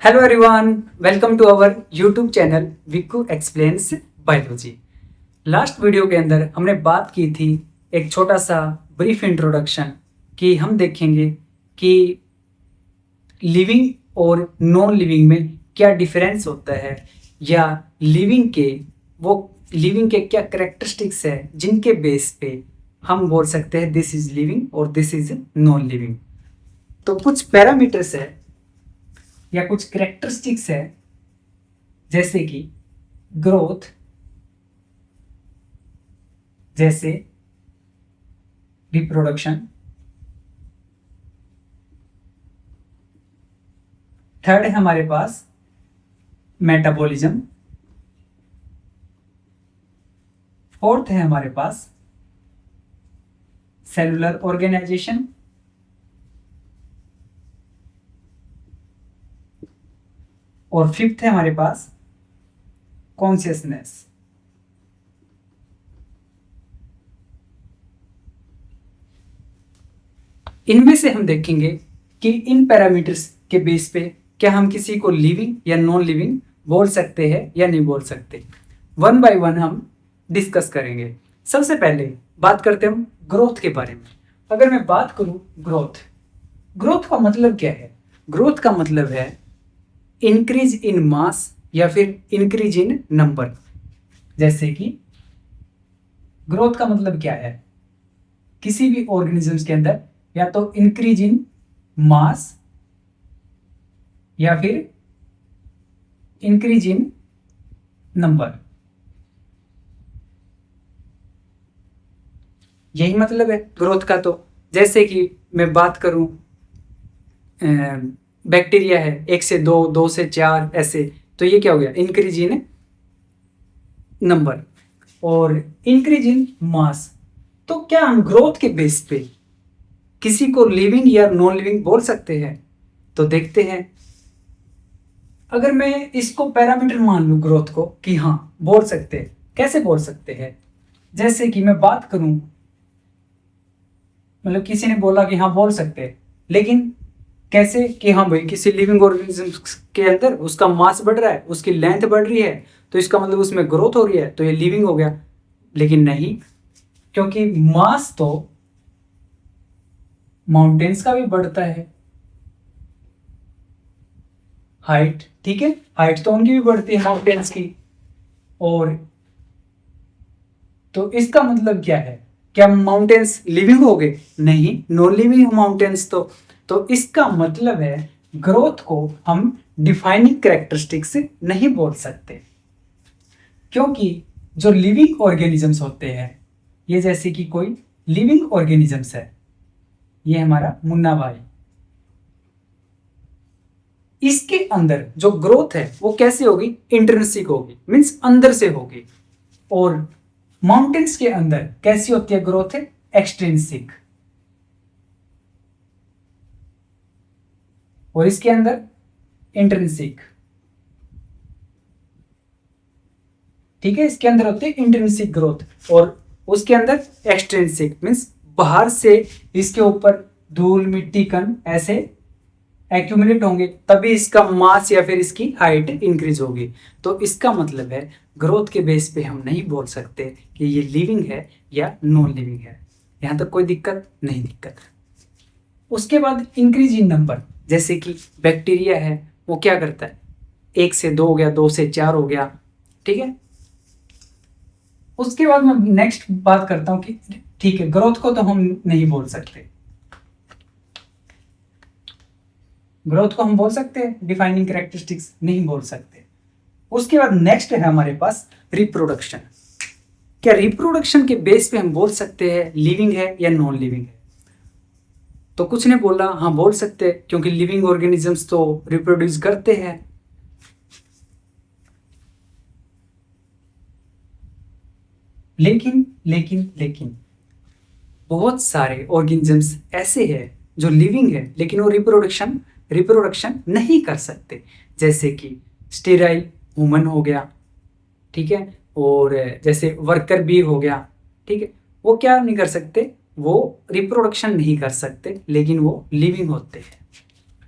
Hello everyone, welcome to our YouTube channel Vikku explains biology. Last video के अंदर हमने बात की थी एक छोटा सा ब्रीफ इंट्रोडक्शन कि हम देखेंगे कि लिविंग और नॉन लिविंग में क्या डिफरेंस होता है, या लिविंग के क्या करेक्टरिस्टिक्स है जिनके बेस पे हम बोल सकते हैं दिस इज लिविंग और दिस इज नॉन लिविंग। तो कुछ पैरामीटर्स है या कुछ करेक्टरिस्टिक्स है, जैसे कि ग्रोथ, जैसे रिप्रोडक्शन, थर्ड है हमारे पास मेटाबॉलिज्म, फोर्थ है हमारे पास सेलुलर ऑर्गेनाइजेशन, और फिफ्थ है हमारे पास कॉन्शियसनेस। इनमें से हम देखेंगे कि इन पैरामीटर्स के बेस पे क्या हम किसी को लिविंग या नॉन लिविंग बोल सकते हैं या नहीं बोल सकते। वन बाय वन हम डिस्कस करेंगे। सबसे पहले बात करते हैं हम ग्रोथ के बारे में। अगर मैं बात करूं ग्रोथ का मतलब क्या है? ग्रोथ का मतलब है इंक्रीज इन मास या फिर इंक्रीज इन नंबर। जैसे कि ग्रोथ का मतलब क्या है? किसी भी ऑर्गेनिजम्स के अंदर या तो इंक्रीज इन मास या फिर इंक्रीज इन नंबर, यही मतलब है ग्रोथ का। तो जैसे कि मैं बात करूं, बैक्टीरिया है 1 से 2, 2 से 4 ऐसे, तो ये क्या हो गया? Increase in number. और इंक्रीज इन मास, तो क्या हम ग्रोथ के बेस पे किसी को लिविंग या नॉन लिविंग बोल सकते हैं? तो देखते हैं। अगर मैं इसको पैरामीटर मान लूं ग्रोथ को कि हाँ बोल सकते हैं, कैसे बोल सकते हैं? जैसे कि मैं बात करूं, मतलब किसी ने बोला कि हाँ बोल सकते हैं, लेकिन कैसे कि हाँ भाई किसी लिविंग ऑर्गेनिज्म के अंदर उसका मास बढ़ रहा है, उसकी लेंथ बढ़ रही है, तो इसका मतलब उसमें ग्रोथ हो रही है, तो ये लिविंग हो गया। लेकिन नहीं, क्योंकि मास तो माउंटेन्स का भी बढ़ता है, हाइट, ठीक है, हाइट तो उनकी भी बढ़ती है माउंटेन्स की। और तो इसका मतलब क्या है? क्या माउंटेन्स लिविंग हो गए? नहीं, नॉन लिविंग माउंटेन्स। तो इसका मतलब है ग्रोथ को हम डिफाइनिंग कैरेक्टरिस्टिक्स नहीं बोल सकते, क्योंकि जो लिविंग ऑर्गेनिजम्स होते हैं, ये जैसे कि कोई लिविंग ऑर्गेनिजम्स है, ये हमारा मुन्ना भाई, इसके अंदर जो ग्रोथ है वो कैसे होगी? इंट्रिंसिक होगी, मींस अंदर से होगी। और माउंटेन्स के अंदर कैसी होती है ग्रोथ? है एक्सट्रिंसिक। और इसके अंदर इंट्रिंसिक, ठीक है, इसके अंदर होती है इंट्रिंसिक ग्रोथ और उसके अंदर एक्सट्रिंसिक, मींस बाहर से इसके ऊपर धूल, मिट्टी, कण ऐसे एक्यूमुलेट होंगे, तभी इसका मास या फिर इसकी हाइट इंक्रीज होगी। तो इसका मतलब है ग्रोथ के बेस पे हम नहीं बोल सकते कि ये लिविंग है या नॉन लिविंग है। यहां तक कोई दिक्कत नहीं? दिक्कत। उसके बाद इंक्रीज इन नंबर, जैसे कि बैक्टीरिया है, वो क्या करता है? 1 से 2 हो गया, 2 से 4 हो गया, ठीक है। उसके बाद मैं नेक्स्ट बात करता हूं कि ठीक है, ग्रोथ को तो हम नहीं बोल सकते, ग्रोथ को हम बोल सकते हैं, डिफाइनिंग कैरेक्टरिस्टिक्स नहीं बोल सकते। उसके बाद नेक्स्ट है हमारे पास रिप्रोडक्शन। क्या रिप्रोडक्शन के बेस पे हम बोल सकते हैं लिविंग है या नॉन लिविंग है? तो कुछ ने बोला हाँ बोल सकते हैं, क्योंकि लिविंग ऑर्गेनिजम्स तो रिप्रोड्यूस करते हैं। लेकिन बहुत सारे ऑर्गेनिजम्स ऐसे हैं जो लिविंग है लेकिन वो रिप्रोडक्शन नहीं कर सकते, जैसे कि स्टेराइल ह्यूमन हो गया, ठीक है, और जैसे वर्कर बी हो गया, ठीक है, वो क्या नहीं कर सकते? वो रिप्रोडक्शन नहीं कर सकते, लेकिन वो लिविंग होते हैं।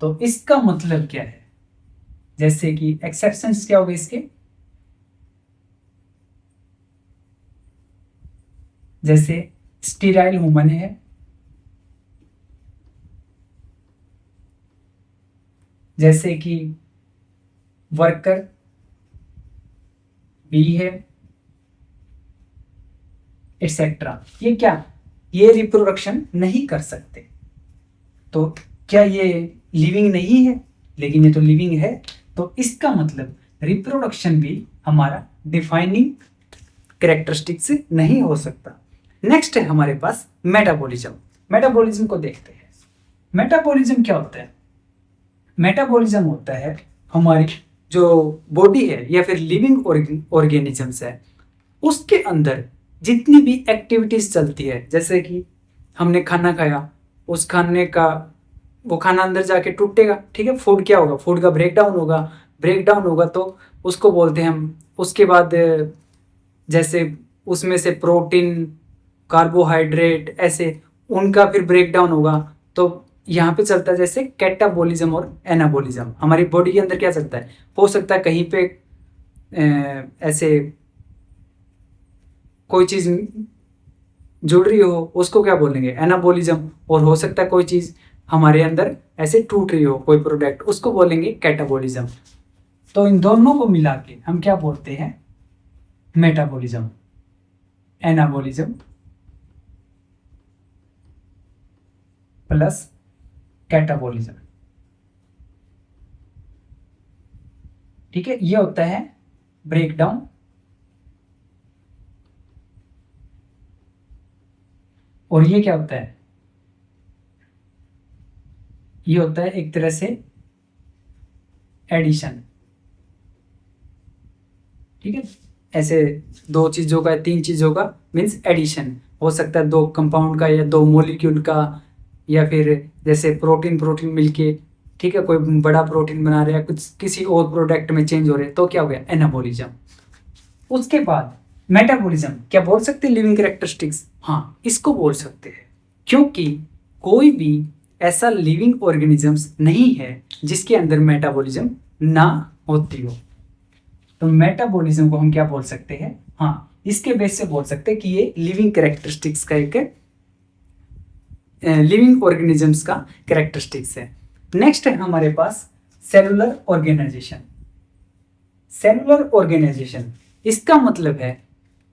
तो इसका मतलब क्या है? जैसे कि एक्सेप्शंस क्या हो गए इसके, जैसे स्टेराइल ह्यूमन है, जैसे कि वर्कर बी है, एटसेट्रा। ये क्या, ये रिप्रोडक्शन नहीं कर सकते। तो क्या ये लिविंग नहीं है? लेकिन ये तो लिविंग है। तो इसका मतलब रिप्रोडक्शन भी हमारा डिफाइनिंग कैरेक्टरिस्टिक्स नहीं हो सकता। नेक्स्ट है हमारे पास मेटाबॉलिज्म। मेटाबॉलिज्म को देखते हैं। मेटाबॉलिज्म क्या होता है? मेटाबॉलिज्म होता है हमारी जो बॉडी है या फिर लिविंग ऑर्गेनिजम्स है, उसके अंदर जितनी भी एक्टिविटीज चलती है, जैसे कि हमने खाना खाया, उस खाने का वो खाना अंदर जाके टूटेगा, ठीक है। फूड क्या होगा, फूड का ब्रेकडाउन होगा तो उसको बोलते हैं हम। उसके बाद जैसे उसमें से प्रोटीन, कार्बोहाइड्रेट, ऐसे उनका फिर ब्रेकडाउन होगा। तो यहाँ पे चलता है जैसे कैटाबॉलिज्म और एनाबॉलिज्म। हमारी बॉडी के अंदर क्या चलता है, हो सकता है कहीं पे ऐसे कोई चीज़ जुड़ रही हो, उसको क्या बोलेंगे, एनाबॉलिज्म। और हो सकता है कोई चीज़ हमारे अंदर ऐसे टूट रही हो, कोई प्रोडक्ट, उसको बोलेंगे कैटाबॉलिज्म। तो इन दोनों को मिला के हम क्या बोलते हैं, मेटाबॉलिज्म, एनाबॉलिज्म प्लस कैटाबॉलिज्म। ठीक है, ये होता है ब्रेकडाउन और ये क्या होता है, ये होता है एक तरह से एडिशन। ठीक है, ऐसे दो चीज़ों का, तीन चीज़ों का मीन्स एडिशन हो सकता है, दो कंपाउंड का या दो मॉलिक्यूल का, या फिर जैसे प्रोटीन मिलके, ठीक है, कोई बड़ा प्रोटीन बना रहे हैं, कुछ किसी और प्रोडक्ट में चेंज हो रहे हैं, तो क्या हो गया, एनाबॉलिज्म। उसके बाद मेटाबॉलिज्म, क्या बोल सकते हैं लिविंग कैरेक्टरिस्टिक्स? हाँ, इसको बोल सकते हैं, क्योंकि कोई भी ऐसा लिविंग ऑर्गेनिजम्स नहीं है जिसके अंदर मेटाबॉलिज्म ना होती हो। तो मेटाबॉलिज्म को हम क्या बोल सकते हैं, हाँ, इसके बेस से बोल सकते हैं कि ये लिविंग कैरेक्टरिस्टिक्स का एक लिविंग ऑर्गेनिजम्स का कैरेक्टरिस्टिक्स है। नेक्स्ट है हमारे पास सेलुलर ऑर्गेनाइजेशन। सेलुलर ऑर्गेनाइजेशन, इसका मतलब है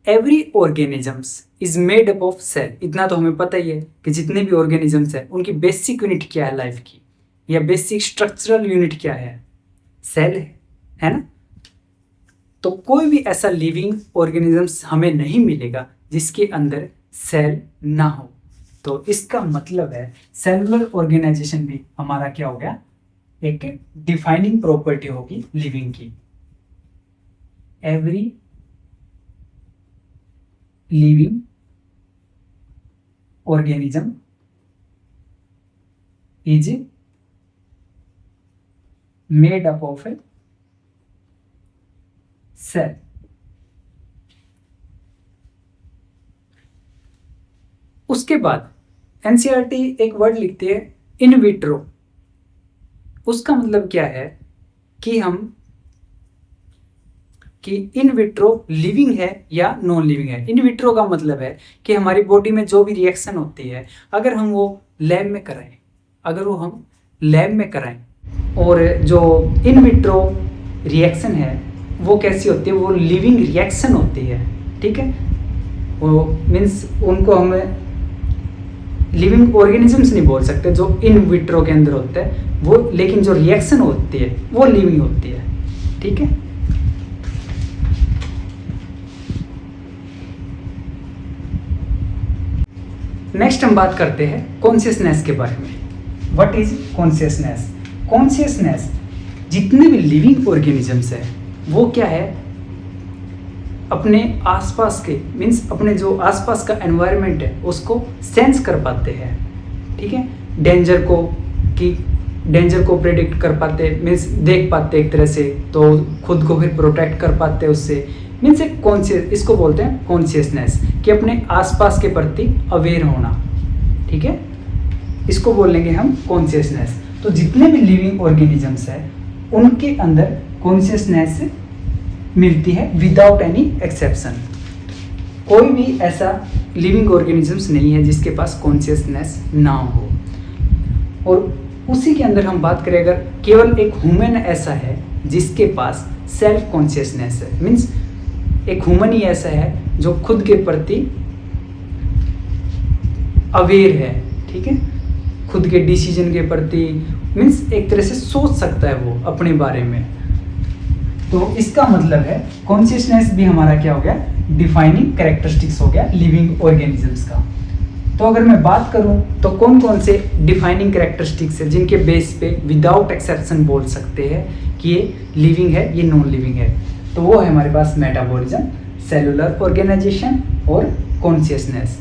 every organisms is made up of cell. इतना तो हमें पता ही है कि जितने भी ऑर्गेनिजम्स हैं उनकी बेसिक यूनिट क्या है लाइफ की, या बेसिक स्ट्रक्चरल यूनिट क्या है, सेल है ना। तो कोई भी ऐसा लिविंग ऑर्गेनिजम्स हमें नहीं मिलेगा जिसके अंदर सेल ना हो। तो इसका मतलब है सेलुलर ऑर्गेनाइजेशन भी हमारा क्या हो गया, एक डिफाइनिंग प्रॉपर्टी होगी लिविंग की। Every living organism is made up of a cell. उसके बाद एनसीईआरटी एक वर्ड लिखती है इन विट्रो। उसका मतलब क्या है कि इन विट्रो लिविंग है या नॉन लिविंग है। इन विट्रो का मतलब है कि हमारी बॉडी में जो भी रिएक्शन होती है, अगर हम वो लैब में कराएं, और जो इन विट्रो रिएक्शन है वो कैसी होती है, वो लिविंग रिएक्शन होती है। ठीक है, वो मीन्स उनको हम लिविंग ऑर्गेनिजम्स नहीं बोल सकते जो इन विट्रो के अंदर होते हैं वो, लेकिन जो रिएक्शन होती है वो लिविंग होती है। ठीक है, नेक्स्ट हम बात करते हैं कॉन्शियसनेस के बारे में। What is consciousness? कॉन्शियसनेस, जितने भी लिविंग ऑर्गेनिजम्स है वो क्या है, अपने आसपास के मीन्स अपने जो आसपास का एनवायरनमेंट है उसको सेंस कर पाते हैं। ठीक है, डेंजर को प्रेडिक्ट कर पाते, मीन्स देख पाते एक तरह से, तो खुद को फिर प्रोटेक्ट कर पाते उससे। मीन्स एक कॉन्शियस, इसको बोलते हैं कॉन्शियसनेस, कि अपने आसपास के प्रति अवेयर होना। ठीक है, इसको बोलेंगे हम कॉन्शियसनेस। तो जितने भी लिविंग ऑर्गेनिजम्स है उनके अंदर कॉन्शियसनेस मिलती है विदाउट एनी एक्सेप्शन। कोई भी ऐसा लिविंग ऑर्गेनिजम्स नहीं है जिसके पास कॉन्शियसनेस ना हो। और उसी के अंदर हम बात करें, अगर केवल एक ह्यूमन ऐसा है जिसके पास सेल्फ कॉन्शियसनेस है, मीन्स एक ह्यूमन ही ऐसा है जो खुद के प्रति अवेयर है, ठीक है, खुद के डिसीजन के प्रति, मीन्स एक तरह से सोच सकता है वो अपने बारे में। तो इसका मतलब है कॉन्शियसनेस भी हमारा क्या हो गया, डिफाइनिंग कैरेक्टरिस्टिक्स हो गया लिविंग ऑर्गेनिजम्स का। तो अगर मैं बात करूं तो कौन कौन से डिफाइनिंग कैरेक्टरिस्टिक्स है जिनके बेस पे विदाउट एक्सेप्शन बोल सकते हैं कि ये लिविंग है, ये नॉन लिविंग है। तो वो है हमारे पास मेटाबॉलिज्म, सेलुलर ऑर्गेनाइजेशन और कॉन्शियसनेस।